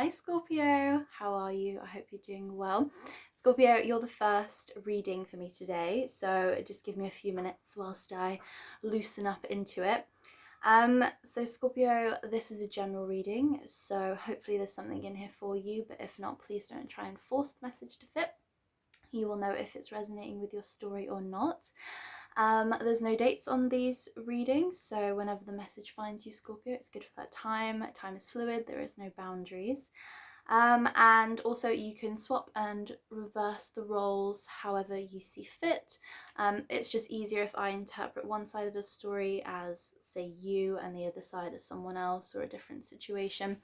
Hi Scorpio, how are you? I hope you're doing well. Scorpio, you're the first reading for me today, so just give me a few minutes whilst I loosen up into it. So Scorpio, this is a general reading, so hopefully there's something in here for you, but if not, please don't try and force the message to fit. You will know if it's resonating with your story or not. There's no dates on these readings, so whenever the message finds you, Scorpio, it's good for that time. Time is fluid, there is no boundaries. And also you can swap and reverse the roles however you see fit. It's just easier if I interpret one side of the story as, say, you, and the other side as someone else or a different situation.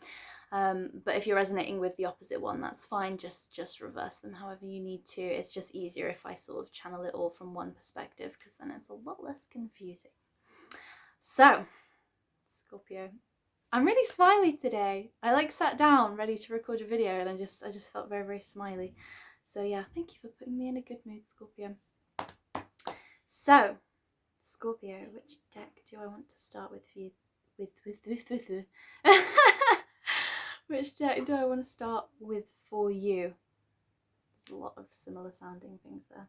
But if you're resonating with the opposite one, that's fine. Just reverse them however you need to. It's just easier if I sort of channel it all from one perspective, because then it's a lot less confusing. So, Scorpio, I'm really smiley today. I sat down ready to record a video and I just felt very, very smiley. So yeah, thank you for putting me in a good mood, Scorpio. So, Scorpio, which deck do I want to start with for you? Which deck do I want to start with for you? There's a lot of similar sounding things there.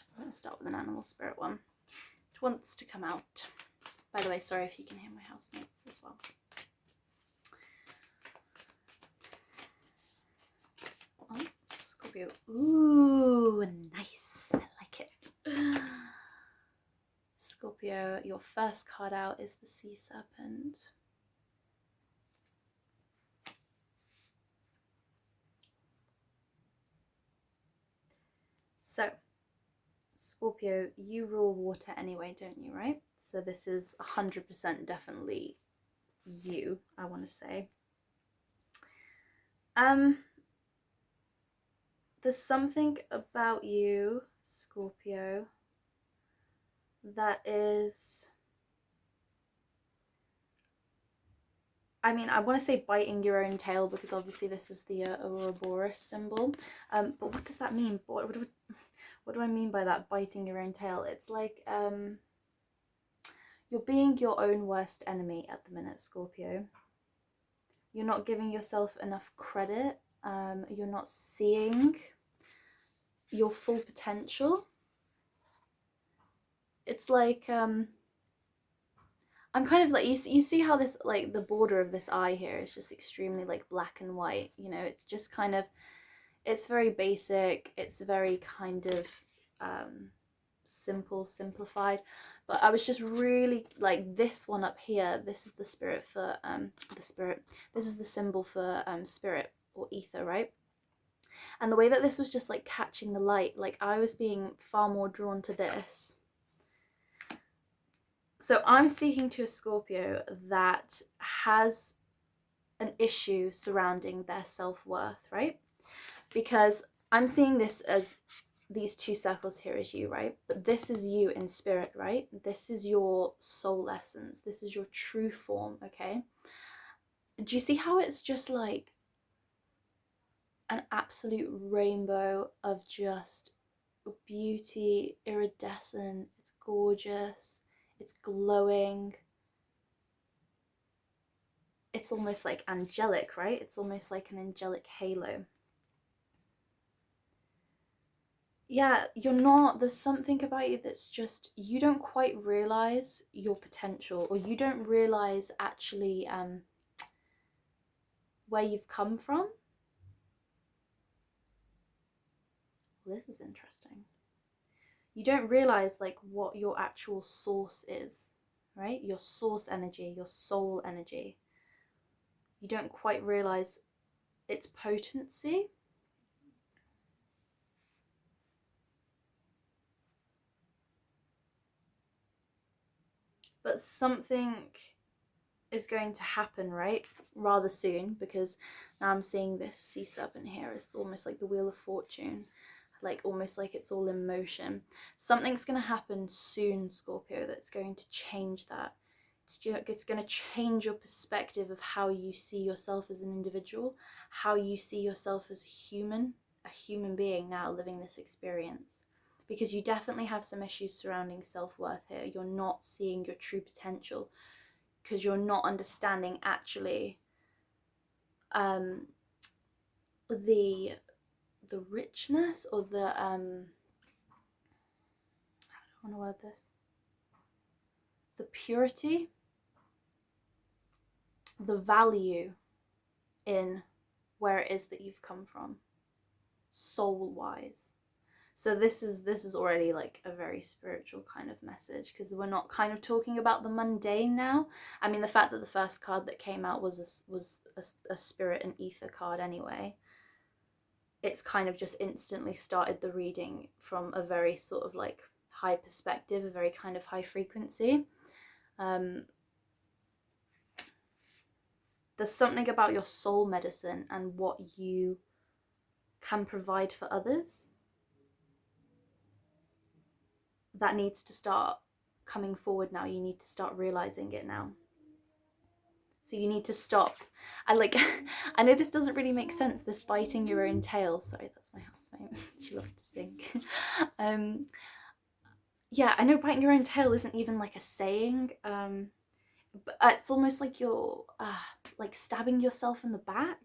I'm going to start with an animal spirit one. It wants to come out. By the way, sorry if you can hear my housemates as well. Oh, Scorpio. Ooh, nice. I like it. Scorpio, your first card out is the Sea Serpent. So, Scorpio, you rule water anyway, don't you, right? So this is 100% definitely you, I want to say. There's something about you, Scorpio, that is, I mean, I want to say biting your own tail, because obviously this is the Ouroboros symbol. But what does that mean? What do I mean by that, biting your own tail? It's like you're being your own worst enemy at the minute, Scorpio. You're not giving yourself enough credit. You're not seeing your full potential. It's like I'm kind of like, you see how this, like, the border of this eye here is just extremely like black and white, you know. It's just kind of, it's very basic, it's very kind of simplified. But I was just really like, this one up here, this is the spirit for this is the symbol for spirit or ether, right? And the way that this was just like catching the light, like I was being far more drawn to this. So I'm speaking to a Scorpio that has an issue surrounding their self-worth, right? Because I'm seeing this as these two circles here as you, right? But this is you in spirit, right? This is your soul essence. This is your true form, okay? Do you see how it's just like an absolute rainbow of just beauty, iridescent, it's gorgeous, it's glowing. It's almost like angelic, right? It's almost like an angelic halo. Yeah, you're not, there's something about you that's just, you don't quite realize your potential, or you don't realize actually where you've come from. Well, this is interesting. You don't realize like what your actual source is, right? Your source energy, your soul energy. You don't quite realize its potency. But something is going to happen, right? Rather soon, because now I'm seeing this sea serpent here as almost like the Wheel of Fortune, like almost like it's all in motion. Something's going to happen soon, Scorpio, that's going to change that. It's going to change your perspective of how you see yourself as an individual, how you see yourself as a human, a human being now living this experience, because you definitely have some issues surrounding self-worth here. You're not seeing your true potential because you're not understanding actually the richness, or the how do I want to word this, the purity, the value in where it is that you've come from, soul wise. So this is already like a very spiritual kind of message, because we're not kind of talking about the mundane now. I mean, the fact that the first card that came out was a spirit and ether card anyway, it's kind of just instantly started the reading from a very sort of like high perspective, a very kind of high frequency. There's something about your soul medicine and what you can provide for others that needs to start coming forward now. You need to start realizing it now. So you need to stop. I know this doesn't really make sense, this biting your own tail. Sorry, that's my housemate. She loves to sing. Yeah, I know biting your own tail isn't even like a saying. But it's almost like you're like stabbing yourself in the back.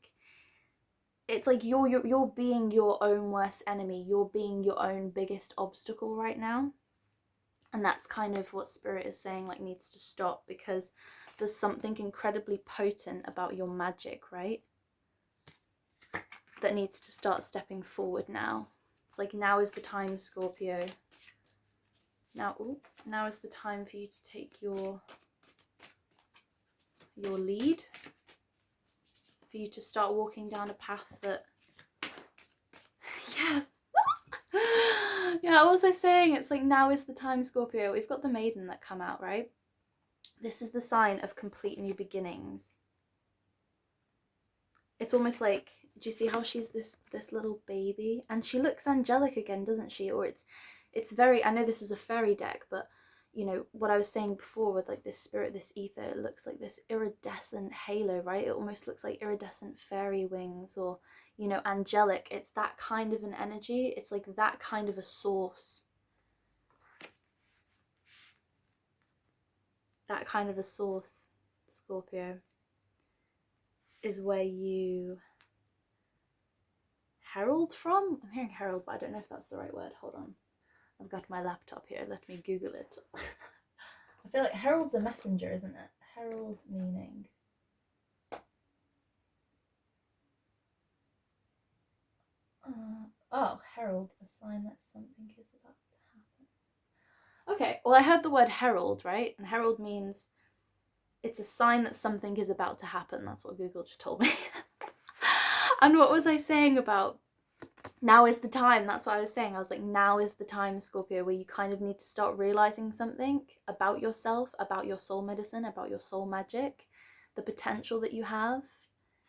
It's like you're being your own worst enemy. You're being your own biggest obstacle right now. And that's kind of what Spirit is saying, like, needs to stop, because there's something incredibly potent about your magic, right? That needs to start stepping forward now. It's like, now is the time, Scorpio. Now is the time for you to take your lead, for you to start walking down a path that, yeah. Yeah, what was I saying? It's like, now is the time, Scorpio. We've got the Maiden that come out, right? This is the sign of complete new beginnings. It's almost like, do you see how she's this little baby? And she looks angelic again, doesn't she? Or it's very, I know this is a fairy deck, but you know, what I was saying before with like this spirit, this ether, it looks like this iridescent halo, right? It almost looks like iridescent fairy wings, or, you know, angelic. It's that kind of an energy. It's like that kind of a source. That kind of a source, Scorpio, is where you herald from. I'm hearing herald, but I don't know if that's the right word. Hold on. I've got my laptop here. Let me Google it. I feel like herald's a messenger, isn't it? Herald meaning. Oh, herald, a sign that something is about to happen. Okay, well, I heard the word herald, right? And herald means it's a sign that something is about to happen. That's what Google just told me. And what was I saying about now is the time? That's what I was saying. I was like, now is the time, Scorpio, where you kind of need to start realizing something about yourself, about your soul medicine, about your soul magic, the potential that you have.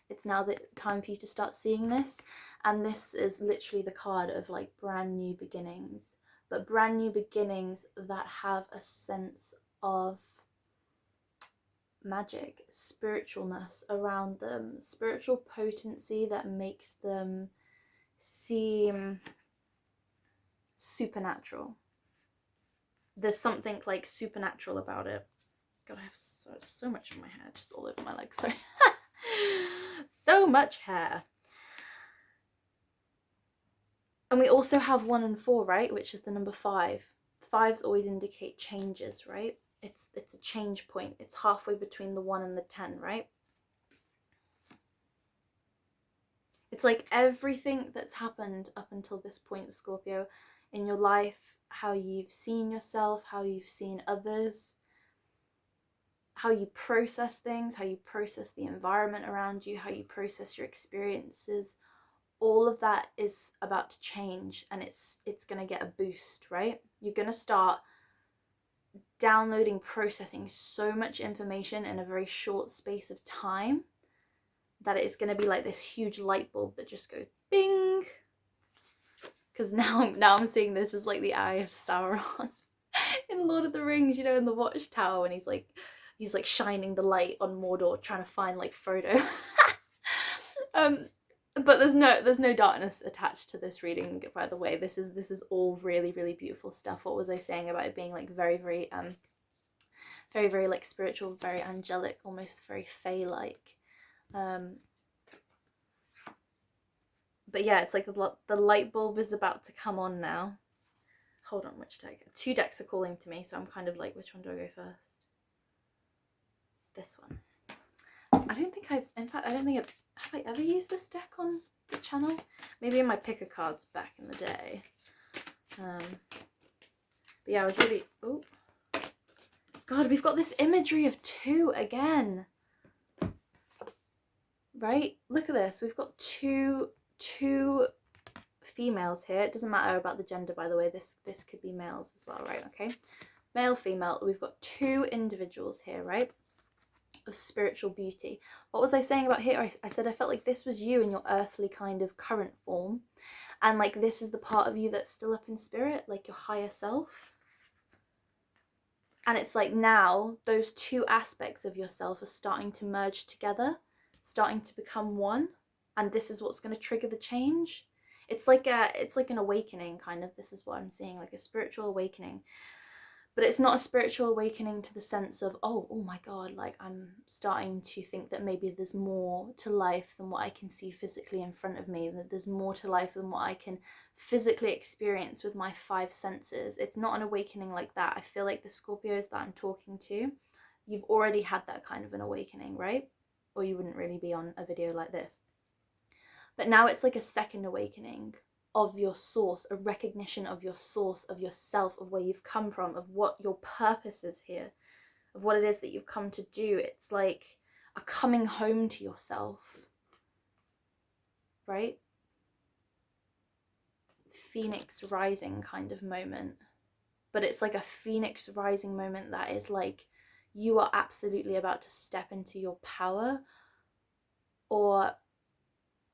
It's now the time for you to start seeing this. And this is literally the card of like brand new beginnings, but brand new beginnings that have a sense of magic, spiritualness around them, spiritual potency that makes them seem supernatural. There's something like supernatural about it. God, I have so much in my hair, just all over my legs. Sorry. So much hair. And we also have 1 and 4, right? Which is the number 5. Fives always indicate changes, right? It's a change point. It's halfway between the 1 and the 10, right? It's like everything that's happened up until this point, Scorpio, in your life, how you've seen yourself, how you've seen others, how you process things, how you process the environment around you, how you process your experiences, all of that is about to change, and it's going to get a boost, right? You're going to start downloading, processing so much information in a very short space of time that it's going to be like this huge light bulb that just goes bing. Because now I'm seeing this as like the Eye of Sauron in Lord of the Rings, you know, in the Watchtower, when he's like shining the light on Mordor, trying to find like Frodo. But there's no darkness attached to this reading, by the way. This is all really, really beautiful stuff. What was I saying about it being like very, very very, very like spiritual, very angelic, almost very fae-like. But yeah, it's like the light bulb is about to come on now. Hold on, which deck? 2 decks are calling to me, so I'm kind of like, which one do I go first? This one. I don't think I've, in fact, I don't think have I ever used this deck on the channel? Maybe in my picker cards back in the day. But yeah, I was really, oh. God, we've got this imagery of 2 again. Right? Look at this. We've got two females here. It doesn't matter about the gender, by the way. This could be males as well, right? Okay. Male, female. We've got 2 individuals here, right? Of spiritual beauty. What was I saying about here? I said I felt like this was you in your earthly kind of current form. And like this is the part of you that's still up in spirit, like your higher self. And it's like now those 2 aspects of yourself are starting to merge together, starting to become one. And this is what's going to trigger the change. It's like an awakening, kind of. This is what I'm seeing, like a spiritual awakening. But it's not a spiritual awakening to the sense of, oh my God, like I'm starting to think that maybe there's more to life than what I can see physically in front of me, that there's more to life than what I can physically experience with my 5 senses. It's not an awakening like that. I feel like the Scorpios that I'm talking to, you've already had that kind of an awakening, right? Or you wouldn't really be on a video like this. But now it's like a second awakening of your source, a recognition of your source, of yourself, of where you've come from, of what your purpose is here, of what it is that you've come to do. It's like a coming home to yourself, right? Phoenix rising kind of moment. But it's like a phoenix rising moment that is like you are absolutely about to step into your power, or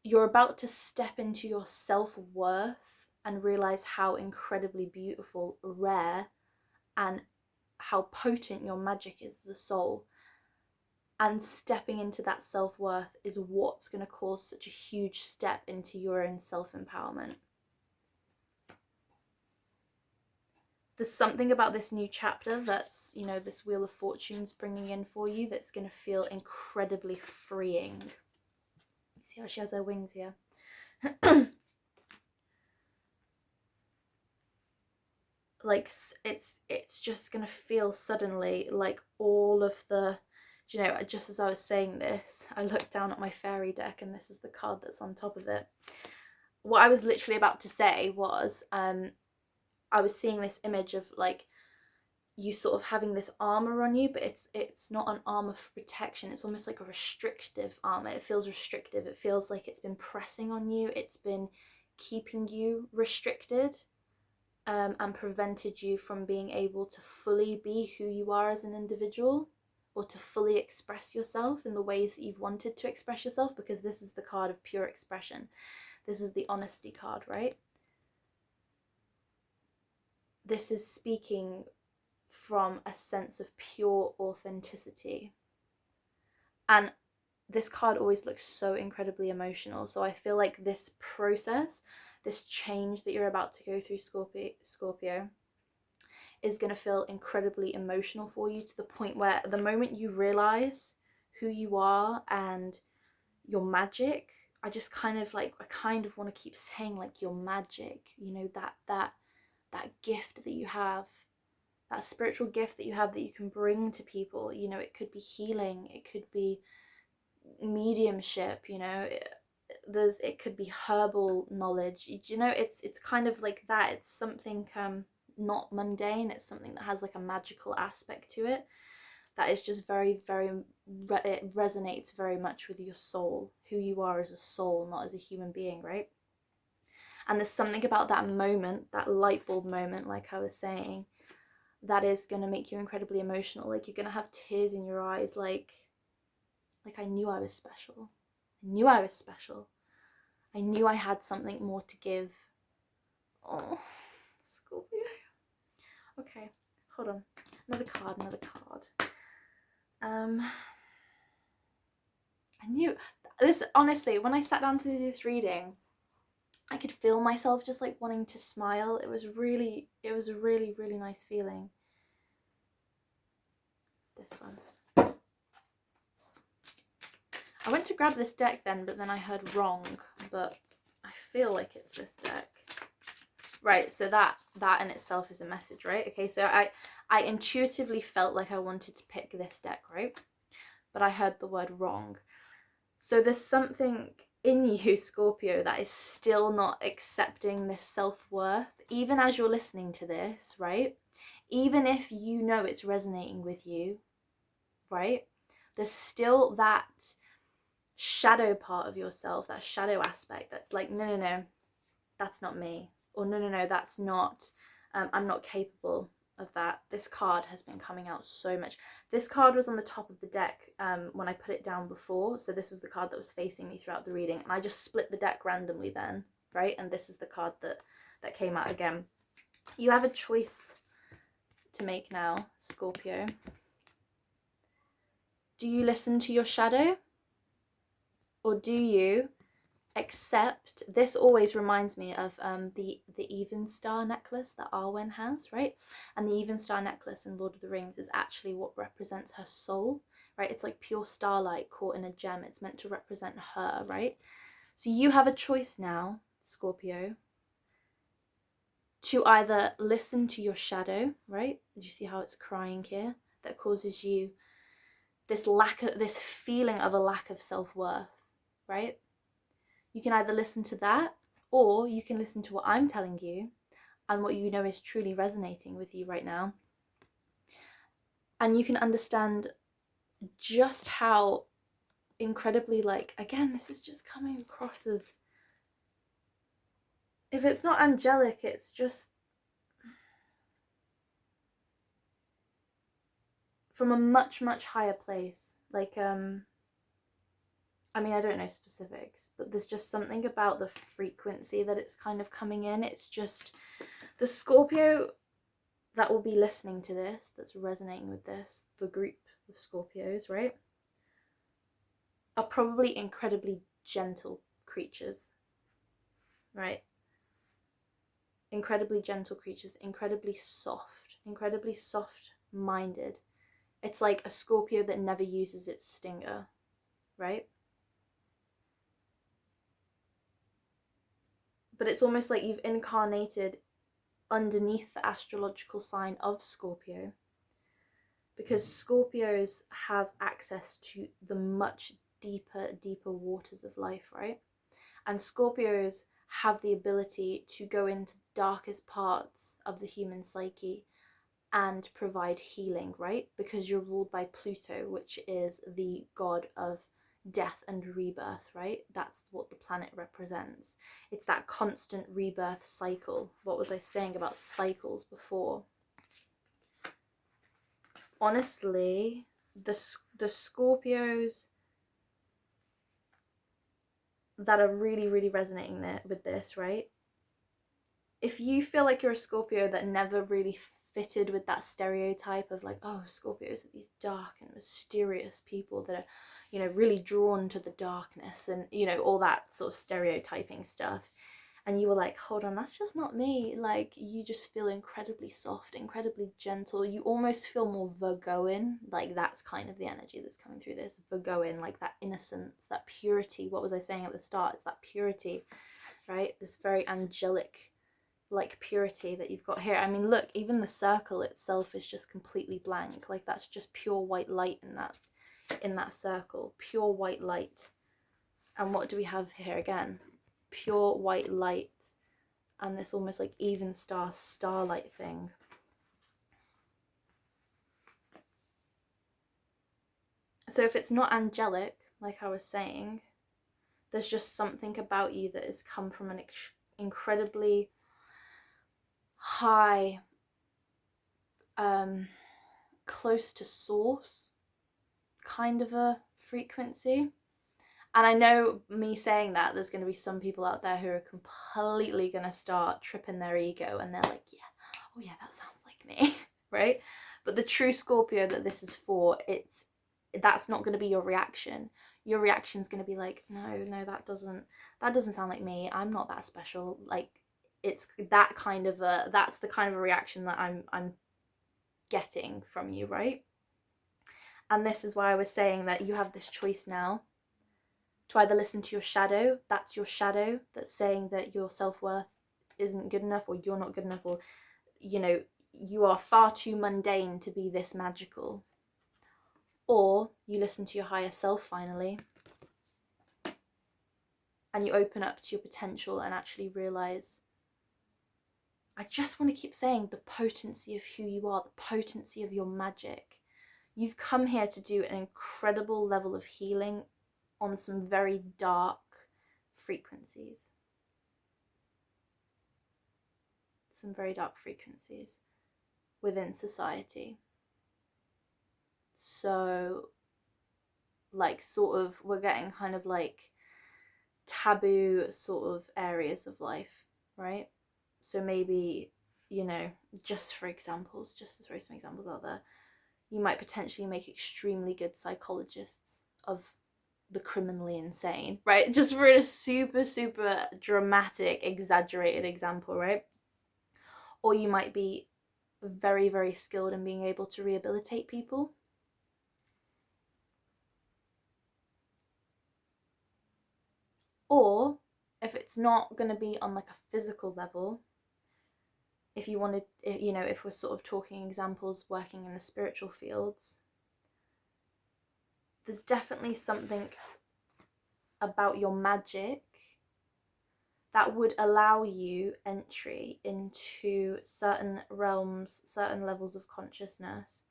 you're about to step into your self-worth and realize how incredibly beautiful, rare, and how potent your magic is as a soul. And stepping into that self-worth is what's going to cause such a huge step into your own self-empowerment. There's something about this new chapter that's, you know, this Wheel of Fortune's bringing in for you that's going to feel incredibly freeing. See how she has her wings here? Like it's just gonna feel suddenly like all of the, you know, just as I was saying this, I looked down at my fairy deck and this is the card that's on top of it. What I was literally about to say was I was seeing this image of like you sort of having this armor on you, but it's not an armor for protection. It's almost like a restrictive armor. It feels restrictive. It feels like it's been pressing on you. It's been keeping you restricted. And prevented you from being able to fully be who you are as an individual, or to fully express yourself in the ways that you've wanted to express yourself, because this is the card of pure expression. This is the honesty card, right? This is speaking from a sense of pure authenticity. And this card always looks so incredibly emotional. So I feel like this process, this change that you're about to go through, Scorpio, is going to feel incredibly emotional for you, to the point where the moment you realize who you are and your magic, I just kind of like, I kind of want to keep saying like your magic, you know, that gift that you have, that spiritual gift that you have that you can bring to people. You know, it could be healing, it could be mediumship, you know, it could be herbal knowledge, you know, it's kind of like that. It's something not mundane. It's something that has like a magical aspect to it that is just very, very, it resonates very much with your soul, who you are as a soul, not as a human being, right? And there's something about that moment, that light bulb moment, like I was saying, that is going to make you incredibly emotional. Like you're going to have tears in your eyes, like I knew I was special. I knew I was special. I knew I had something more to give. Oh, Scorpio. Okay, hold on. Another card, another card. I knew This, honestly, when I sat down to do this reading, I could feel myself just like wanting to smile. It was a really, really nice feeling. This one. I went to grab this deck then, but then I heard wrong, but I feel like it's this deck. Right, so that in itself is a message, right? Okay, so I intuitively felt like I wanted to pick this deck, right? But I heard the word wrong. So there's something in you, Scorpio, that is still not accepting this self-worth, even as you're listening to this, right? Even if you know it's resonating with you, right? There's still that shadow part of yourself, that shadow aspect that's like, no, that's not me. Or no, that's not, I'm not capable of that. This card has been coming out so much. This card was on the top of the deck when I put it down before. So this was the card that was facing me throughout the reading. And I just split the deck randomly then, right? And this is the card that came out again. You have a choice to make now, Scorpio. Do you listen to your shadow? Or do you accept, this always reminds me of the even star necklace that Arwen has, right? And the even star necklace in Lord of the Rings is actually what represents her soul, right? It's like pure starlight caught in a gem. It's meant to represent her, right? So you have a choice now, Scorpio, to either listen to your shadow, right? Did you see how it's crying here? That causes you this feeling of a lack of self-worth, right? You can either listen to that, or you can listen to what I'm telling you and what you know is truly resonating with you right now. And you can understand just how incredibly, like, again, this is just coming across as, if it's not angelic, it's just from a much higher place. Like, I mean, I don't know specifics, but there's just something about the frequency that it's kind of coming in. It's just the Scorpio that will be listening to this, that's resonating with this, the group of Scorpios, right, are probably incredibly gentle creatures, right? Incredibly gentle creatures, incredibly soft minded. It's like a Scorpio that never uses its stinger, right? But it's almost like you've incarnated underneath the astrological sign of Scorpio, because Scorpios have access to the much deeper waters of life, right? And Scorpios have the ability to go into the darkest parts of the human psyche and provide healing, right? Because you're ruled by Pluto, which is the god of death and rebirth, right? That's what the planet represents. It's that constant rebirth cycle. What was I saying about cycles before? Honestly, the Scorpios that are really resonating with this, right? If you feel like you're a Scorpio that never really fitted with that stereotype of like, oh, Scorpios are these dark and mysterious people that are, you know, really drawn to the darkness and, you know, all that sort of stereotyping stuff, and you were like, hold on, that's just not me. Like, you just feel incredibly soft, incredibly gentle. You almost feel more Virgoan. Like, that's kind of the energy that's coming through this. Virgoan, like that innocence, that purity. What was I saying at the start? It's that purity, right? This very angelic, like, purity that you've got here. I mean, look, even the circle itself is just completely blank. Like, that's just pure white light in that circle. Pure white light. And what do we have here again? Pure white light and this almost like even starlight thing. So if it's not angelic, like I was saying, there's just something about you that has come from an incredibly high, close to source kind of a frequency. And I know, me saying that, there's going to be some people out there who are completely going to start tripping their ego, and they're like, yeah, oh yeah, that sounds like me, right? But the true Scorpio that this is for, that's not going to be your reaction. your reaction is going to be like, no, that doesn't sound like me. I'm not that special. Like, it's that kind of that's the kind of a reaction that I'm getting from you, right? And this is why I was saying that you have this choice now to either listen to your shadow. That's your shadow that's saying that your self-worth isn't good enough, or you're not good enough, or, you know, you are far too mundane to be this magical. Or you listen to your higher self finally, and you open up to your potential and actually realize, I just want to keep saying, the potency of who you are, the potency of your magic. You've come here to do an incredible level of healing on some very dark frequencies. Some very dark frequencies within society. So, like, sort of, we're getting kind of like taboo sort of areas of life, right? So maybe, you know, just for examples, just to throw some examples out there, you might potentially make extremely good psychologists of the criminally insane, right? Just for a super, super dramatic, exaggerated example, right? Or you might be very, very skilled in being able to rehabilitate people. Or if it's not going to be on like a physical level, if you wanted, you know, if we're sort of talking examples working in the spiritual fields, there's definitely something about your magic that would allow you entry into certain realms, certain levels of consciousness,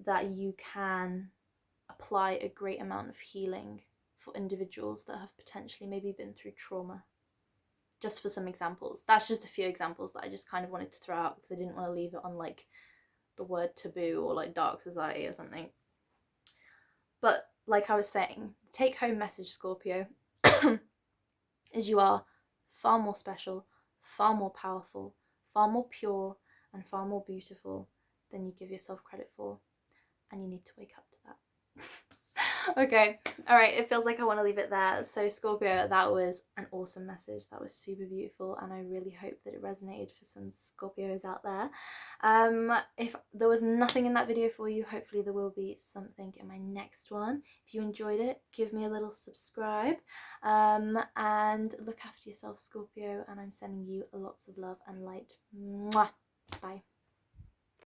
that you can apply a great amount of healing for individuals that have potentially maybe been through trauma. Just for some examples. That's just a few examples that I just kind of wanted to throw out, because I didn't want to leave it on like the word taboo or like dark society or something. But like I was saying, take home message, Scorpio, is you are far more special, far more powerful, far more pure, and far more beautiful than you give yourself credit for. And you need to wake up to that. Okay, all right, it feels like I want to leave it there. So Scorpio, that was an awesome message. That was super beautiful, and I really hope that it resonated for some Scorpios out there. If there was nothing in that video for you, hopefully there will be something in my next one. If you enjoyed it, give me a little subscribe, and look after yourself, Scorpio, and I'm sending you lots of love and light. Mwah. Bye.